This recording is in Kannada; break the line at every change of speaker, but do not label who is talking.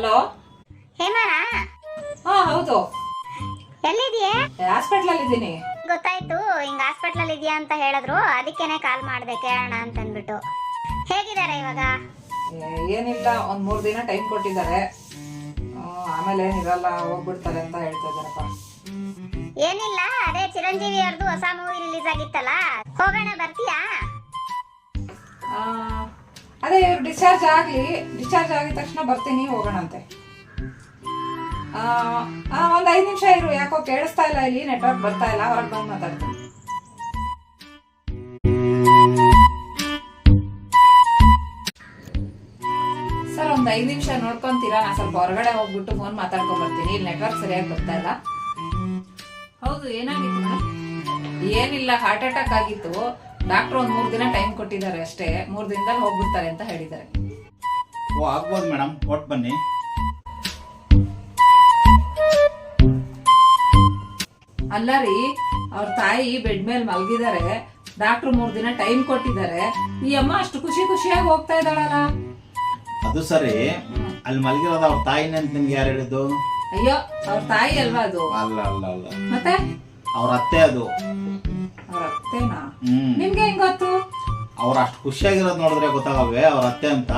ಹಲೋ.
ಹೇಮಣ್ಣ,
ಹಾ ಹೌದು,
ಎಲ್ಲಿದೀಯ?
ಹಾಸ್ಪಿಟ್ಲ್ ಅಲ್ಲಿ ಇದ್ದೀನಿ.
ಗೊತ್ತಾಯ್ತು, ಹಿಂಗ ಹಾಸ್ಪಿಟಲ್ ಇದೆಯಾ ಅಂತ ಹೇಳಿದ್ರು, ಅದಕ್ಕೇನೆ ಕಾಲ್ ಮಾಡ್ದೆ ಕೇಳೋಣ ಅಂತ ಅಂದ್ಬಿಟ್ಟು. ಹೇಗಿದ್ದಾರೆ ಇವಾಗ?
ಏನಿಲ್ಲ, ಒಂದ್ 3 ದಿನ ಟೈಮ್ ಕೊಟ್ಟಿದ್ದಾರೆ. ಆಮೇಲೆ ಏನಿರಲ್ಲ, ಹೋಗ್ಬಿಡ್ತಾರೆ ಅಂತ ಹೇಳ್ತಾ ಇದಾರಪ್ಪ.
ಏನಿಲ್ಲ, ಅದೇ ಚಿರಂಜೀವಿ ಅವ್ರದ್ದು ಹೊಸ ಮೂವಿ ರಿಲೀಸ್ ಆಗಿತ್ತಲ್ಲ, ಹೋಗೋಣ ಬರ್ತೀಯಾ?
ಅದೇ ಇವ್ರು ಡಿಸ್ಚಾರ್ಜ್ ಆಗಿದ ತಕ್ಷಣ ಬರ್ತೀನಿ, ಹೋಗೋಣಂತೆ. ಒಂದ್ 5 ನಿಮಿಷ ಇರು, ಯಾಕೋ ಕೇಳಿಸ್ತಾ ಇಲ್ಲ, ಇಲ್ಲಿ ನೆಟ್ವರ್ಕ್ ಬರ್ತಾ ಇಲ್ಲ, ಹೊರಗೆ ಬಂದು ಮಾತಾಡ್ತೀನಿ. ಸರ್, ಒಂದ್ 5 ನಿಮಿಷ ನೋಡ್ಕೊಂತೀರಾ? ನಾ ಸ್ವಲ್ಪ ಹೊರಗಡೆ ಹೋಗ್ಬಿಟ್ಟು ಫೋನ್ ಮಾತಾಡ್ಕೊಂಡ್ ಬರ್ತೀನಿ, ಇಲ್ಲಿ ನೆಟ್ವರ್ಕ್ ಸರಿಯಾಗಿ ಬರ್ತಾ ಇಲ್ಲ. ಹೌದು, ಏನಾಗಿತ್ತು ಮೇಡಮ್? ಏನಿಲ್ಲ, ಹಾರ್ಟ್ ಅಟ್ಯಾಕ್ ಆಗಿತ್ತು. ಡಾಕ್ಟರ್ ಒಂದ್ 3 ದಿನ ಟೈಮ್ ಕೊಟ್ಟಿದ್ದಾರೆ ಅಷ್ಟೇ, 3 ದಿನದಲ್ಲಿ ಹೋಗ್ಬಿಡ್ತಾರೆ ಅಂತ ಹೇಳಿದ್ದಾರೆ.
ಓ, ಆಗ್ಬೋದು ಮೇಡಮ್, ಕೊಟ್ಟು ಬನ್ನಿ.
ಅಲ್ಲ ರೀ, ಅವ್ರ ತಾಯಿ ಬೆಡ್ ಮೇಲೆ ಮಲಗಿದ್ದಾರೆ, ಡಾಕ್ಟರ್ 3 ದಿನ ಟೈಮ್ ಕೊಟ್ಟಿದ್ದಾರೆ. ಈ ಅಮ್ಮ ಅಷ್ಟು ಖುಷಿಯಾಗಿ ಹೋಗ್ತಾ ಇದ್ದಾಳಲ್ಲ.
ಅದು ಸರಿ, ಅಲ್ಲಿ ಮಲಗಿರೋದು ಅವ್ರ ತಾಯಿನೇ ಅಂತ ನಿಮ್ಗೆ ಯಾರು ಹೇಳಿದ್ದು?
ಅಯ್ಯೋ, ಅವ್ರ ತಾಯಿ ಅಲ್ವಾ ಅದು?
ಅಲ್ಲ ಅಲ್ಲ ಅಲ್ಲ,
ಮತ್ತೆ
ಅವ್ರ ಅತ್ತೆ ಅದು.
ಅವ್ರ ಅತ್ತೆನಾ? ನಿಮ್ಗೆ ಹೆಂಗ್ ಗೊತ್ತು?
ಅವ್ರ ಅಷ್ಟು ಖುಷಿಯಾಗಿರೋದು ನೋಡಿದ್ರೆ ಗೊತ್ತಾಗಲ್ವೇ ಅವ್ರ ಅತ್ತೆ ಅಂತ?